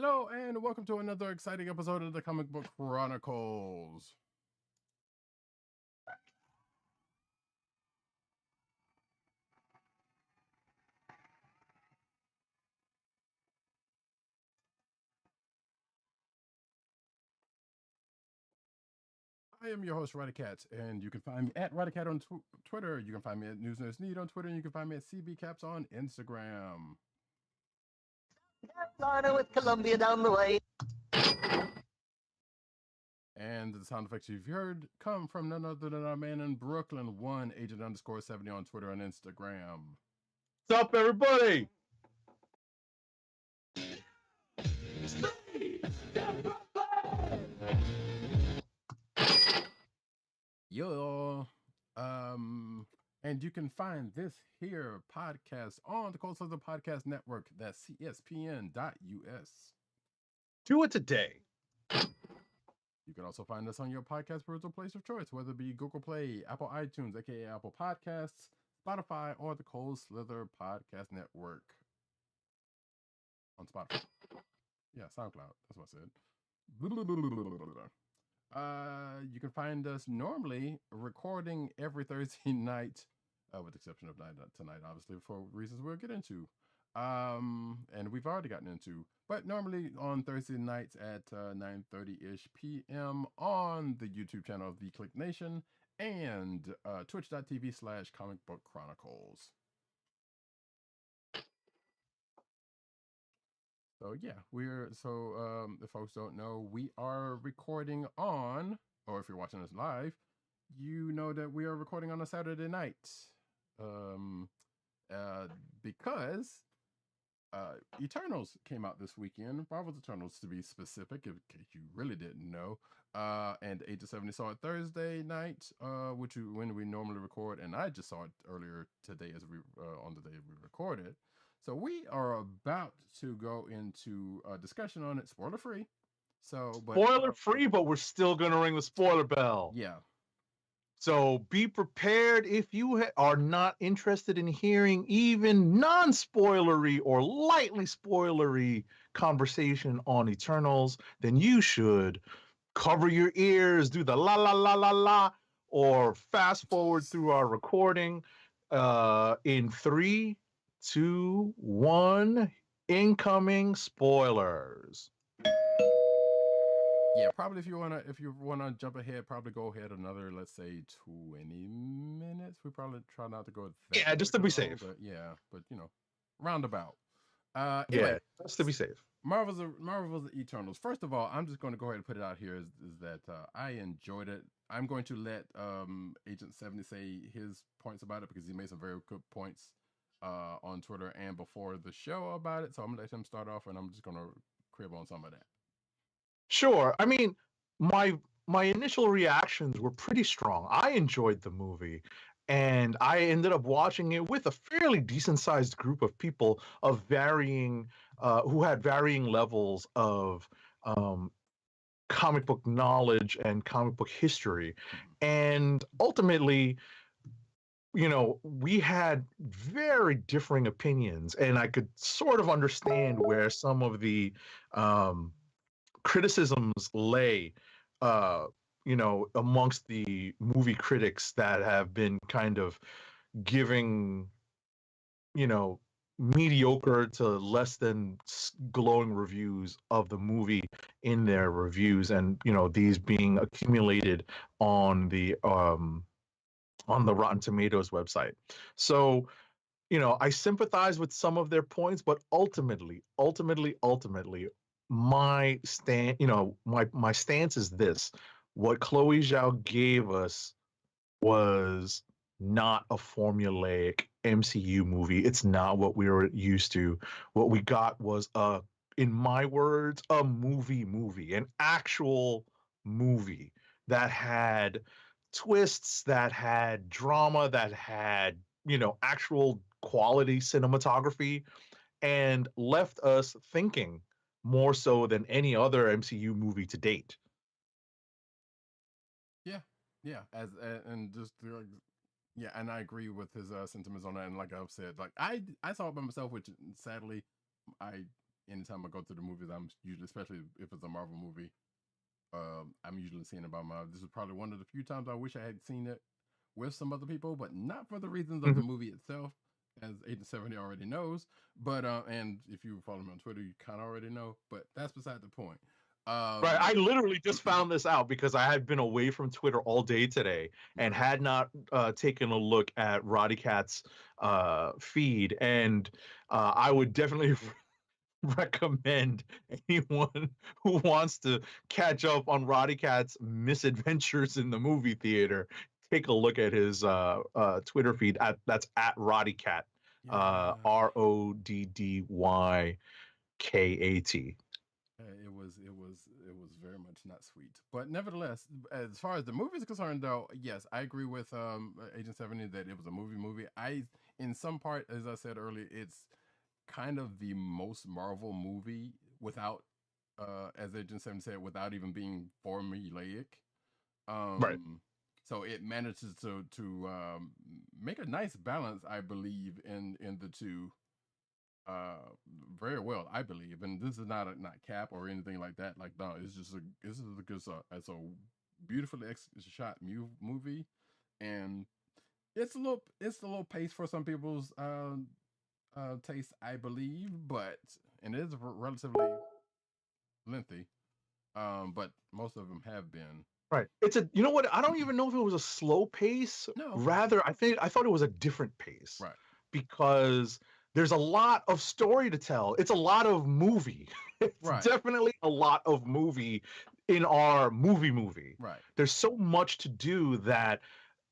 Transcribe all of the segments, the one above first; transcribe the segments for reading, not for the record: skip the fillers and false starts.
Hello, and welcome to another exciting episode of the Comic Book Chronicles. I am your host, Radicat, and you can find me at Radicat on Twitter. You can find me at News Nerds Need on Twitter, and you can find me at CBCaps on Instagram. Florida with Columbia down the way. And the sound effects you've heard come from none other than our man in Brooklyn, Agent_70 on Twitter and Instagram. What's up, everybody? Yo, and you can find this here podcast on the Cold Southern Podcast Network. That's cspn.us. Do it today. You can also find us on your podcast perusal place of choice, whether it be Google Play, Apple iTunes, aka Apple Podcasts, Spotify, or the Cold Slither Podcast Network. On Spotify. Yeah, SoundCloud. That's what I said. You can find us normally recording every Thursday night, with the exception of tonight, obviously, for reasons we'll get into. And we've already gotten into, but normally on Thursday nights at 9:30-ish p.m. on the YouTube channel of The Click Nation and twitch.tv/Comic Book Chronicles. So yeah, if folks don't know, we are recording on, or if you're watching us live, you know that we are recording on a Saturday night. Because Eternals came out this weekend, Marvel's Eternals to be specific, in case you really didn't know. And Agent 70 saw it Thursday night, when we normally record, and I just saw it earlier today on the day we recorded. So we are about to go into a discussion on it, spoiler free. Spoiler free, but we're still gonna ring the spoiler bell. Yeah. So be prepared if you are not interested in hearing even non-spoilery or lightly spoilery conversation on Eternals, then you should cover your ears, do the la la la la la, or fast forward through our recording. In 3, 2, 1, incoming spoilers. Yeah, probably if you wanna jump ahead, probably go ahead another, let's say 20 minutes. We probably try not to go that just to be safe. But roundabout. Anyway, Yeah, just to be safe. Marvel's Eternals. First of all, I'm just going to go ahead and put it out here is that I enjoyed it. I'm going to let Agent 70 say his points about it because he made some very good points on Twitter and before the show about it. So I'm gonna let him start off, and I'm just gonna crib on some of that. Sure. I mean, my initial reactions were pretty strong. I enjoyed the movie, and I ended up watching it with a fairly decent-sized group of people of varying, who had varying levels of comic book knowledge and comic book history, and ultimately, we had very differing opinions, and I could sort of understand where some of the criticisms lay, amongst the movie critics that have been kind of giving, mediocre to less than glowing reviews of the movie in their reviews, and these being accumulated on the Rotten Tomatoes website. So I sympathize with some of their points, but ultimately, my my stance is this: what Chloe Zhao gave us was not a formulaic MCU movie. It's not what we were used to. What we got was in my words, a movie, an actual movie that had twists, that had drama, that had actual quality cinematography, and left us thinking more so than any other MCU movie to date. Yeah, and I agree with his sentiments on that. And like I've said, like I saw it by myself, which sadly I anytime I go to the movies, I'm usually, especially if it's a Marvel movie, I'm usually seeing it by my. This is probably one of the few times I wish I had seen it with some other people, but not for the reasons of the Mhm. movie itself, as Agent 70 already knows. But and if you follow me on Twitter, you kind of already know. But that's beside the point. Right. Um, I literally just found this out because I had been away from Twitter all day today and right. had not taken a look at Roddy Cat's feed. And I would definitely recommend anyone who wants to catch up on Roddy Cat's misadventures in the movie theater take a look at his Twitter feed. That's at Roddy Cat, Yeah. RODDYKAT. It was very much not sweet, but nevertheless, as far as the movie is concerned, though, yes, I agree with Agent 70 that it was a movie. I, in some part, as I said earlier, it's kind of the most Marvel movie without, as Agent 70 said, without even being formulaic. Right. So it manages to make a nice balance, I believe, in the two uh very well, I believe. And this is not cap or anything like that. Like, no, it's just a this is a good it's a beautifully shot movie, and it's a little pace for some people's taste, I believe, but and it is relatively lengthy. But most of them have been. Right. It's a, you know what? I don't even know if it was a slow pace. No. Rather, I thought it was a different pace Right. because there's a lot of story to tell. It's a lot of movie. It's Right. definitely a lot of movie in our movie. Right. There's so much to do that,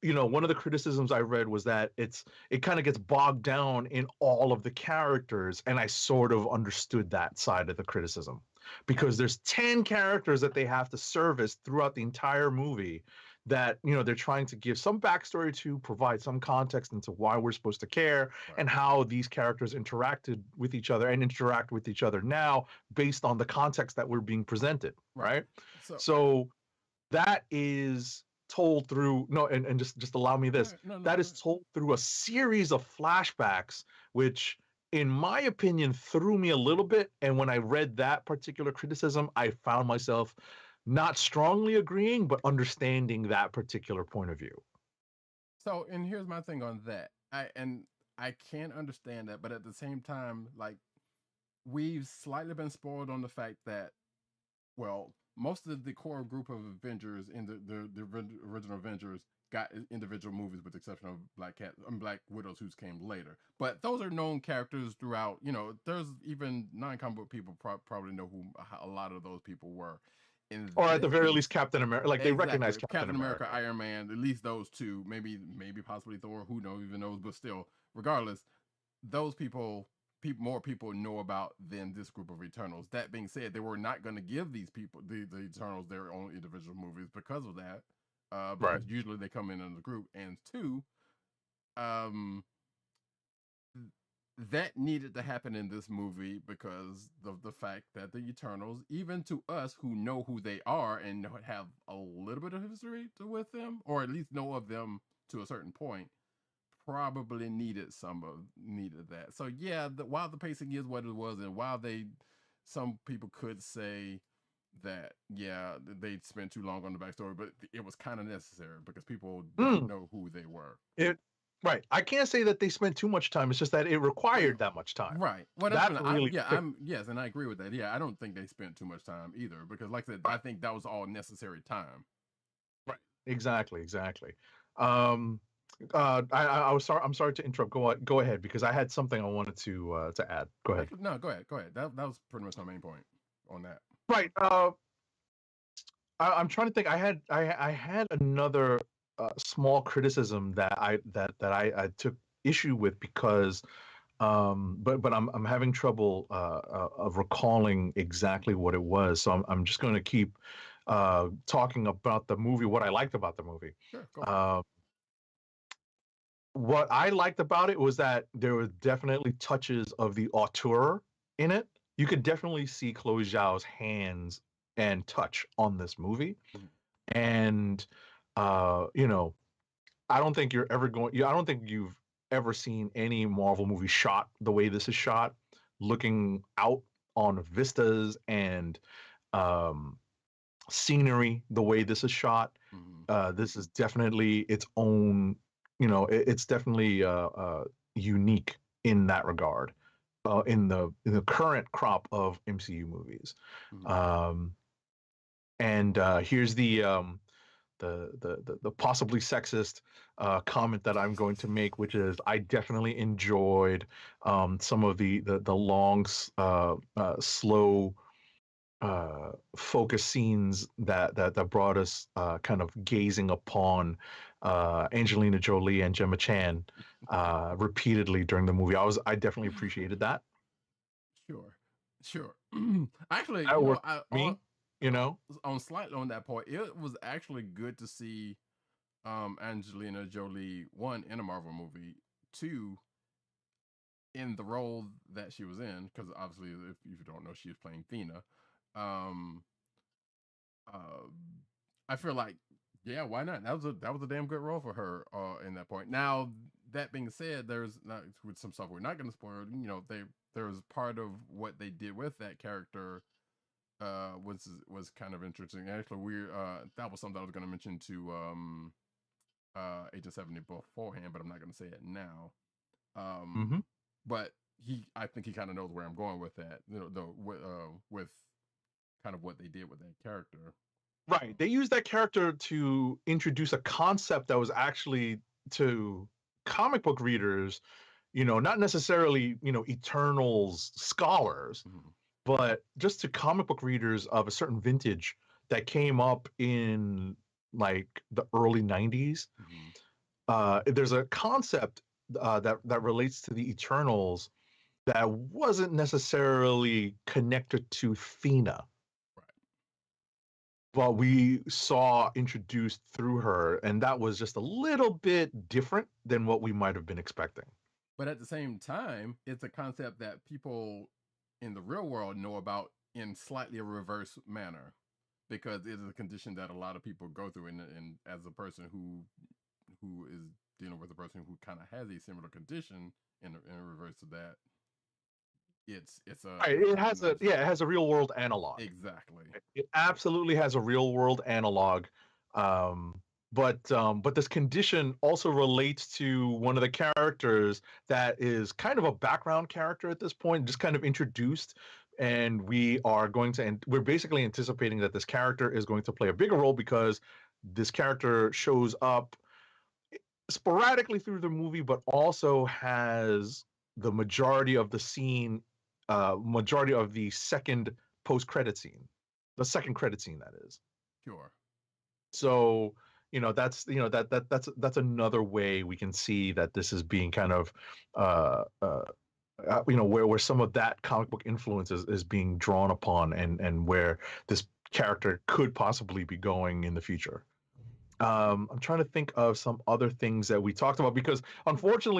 one of the criticisms I read was that it kind of gets bogged down in all of the characters, and I sort of understood that side of the criticism because there's 10 characters that they have to service throughout the entire movie that they're trying to give some backstory to, provide some context into why we're supposed to care Right. and how these characters interacted with each other and interact with each other now based on the context that we're being presented, right? So So that is told through, no, and just allow me go this, ahead. No, that go is ahead. told through a series of flashbacks, which in my opinion threw me a little bit. And when I read that particular criticism, I found myself not strongly agreeing but understanding that particular point of view. So, and here's my thing on that. I can understand that, but at the same time, like, we've slightly been spoiled on the fact that, well, most of the core group of Avengers in the original Avengers got individual movies, with the exception of Black Cat and Black Widows, who's came later. But those are known characters throughout. There's even non-comic book people probably know who a lot of those people were. In Or at this the very case, least Captain America, like they exactly, recognize Captain Captain America, America. Iron Man, at least those two, maybe possibly Thor. Who knows? Even knows, but still, regardless, those more people know about than this group of Eternals. That being said, they were not going to give these people, the Eternals, their own individual movies because of that. Right. Because usually they come in a group, and two, um, that needed to happen in this movie because of the fact that the Eternals, even to us who know who they are and have a little bit of history with them, or at least know of them to a certain point, probably needed that. So yeah, while the pacing is what it was, and while some people could say that yeah they spent too long on the backstory, but it was kind of necessary because people don't Mm, know who they were. it right. I can't say that they spent too much time. It's just that it required that much time. Right. Well, that's That when really fit. I'm yes, and I agree with that. Yeah, I don't think they spent too much time either because, like I said, I Right. think that was all necessary time. Right. Exactly. Um, I was sorry. I'm sorry to interrupt. Go ahead because I had something I wanted to add. Go ahead. No, go ahead. Go ahead. That was pretty much my main point on that. Right. I'm trying to think. I had another small criticism that I took issue with because but I'm having trouble of recalling exactly what it was. So I'm just going to keep talking about the movie. What I liked about the movie. Sure, go for it. Uh, what I liked about it was that there were definitely touches of the auteur in it. You could definitely see Chloe Zhao's hands and touch on this movie. Mhm. And you know, I don't think you've ever seen any Marvel movie shot the way this is shot, looking out. on vistas and um, scenery, the way this is shot. This is definitely its own, it's definitely unique in that regard. In the current crop of MCU movies, um, and here's the possibly sexist comment that I'm going to make, which is I definitely enjoyed some of the long, slow focus scenes that brought us kind of gazing upon Angelina Jolie and Gemma Chan repeatedly during the movie. I definitely appreciated that. Sure. Actually, That worked I for me, you know. on slightly on that point, it was actually good to see Angelina Jolie, one, in a Marvel movie, two, in the role that she was in, because obviously, if you don't know, she was playing Thena. Um, uh, I feel like, yeah, why not? That was a damn good role for her in that point. Now, that being said, there's not with some stuff we're not going to spoil. There was part of what they did with that character was kind of interesting. Actually, that was something I was going to mention to Agent 70 beforehand, but I'm not going to say it now. But I think he kind of knows where I'm going with that. With kind of what they did with that character. Right. They used that character to introduce a concept that was actually to comic book readers, not necessarily, Eternals scholars, but just to comic book readers of a certain vintage that came up in like the early 90s. There's a concept that relates to the Eternals that wasn't necessarily connected to Thena, but we saw introduced through her, and that was just a little bit different than what we might have been expecting. But at the same time, it's a concept that people in the real world know about in slightly a reverse manner, because it is a condition that a lot of people go through, and as a person who is dealing with a person who kind of has a similar condition in reverse to that, it's a Right, it has a real world analog. Exactly. It absolutely has a real world analog. But this condition also relates to one of the characters that is kind of a background character at this point, just kind of introduced. And we're basically anticipating that this character is going to play a bigger role because this character shows up sporadically through the movie, but also has the majority of the scene, majority of the second post-credit scene, the second credit scene, that is. Sure. So that's another way we can see that this is being kind of where some of that comic book influence is being drawn upon, and where this character could possibly be going in the future. I'm trying to think of some other things that we talked about, because unfortunately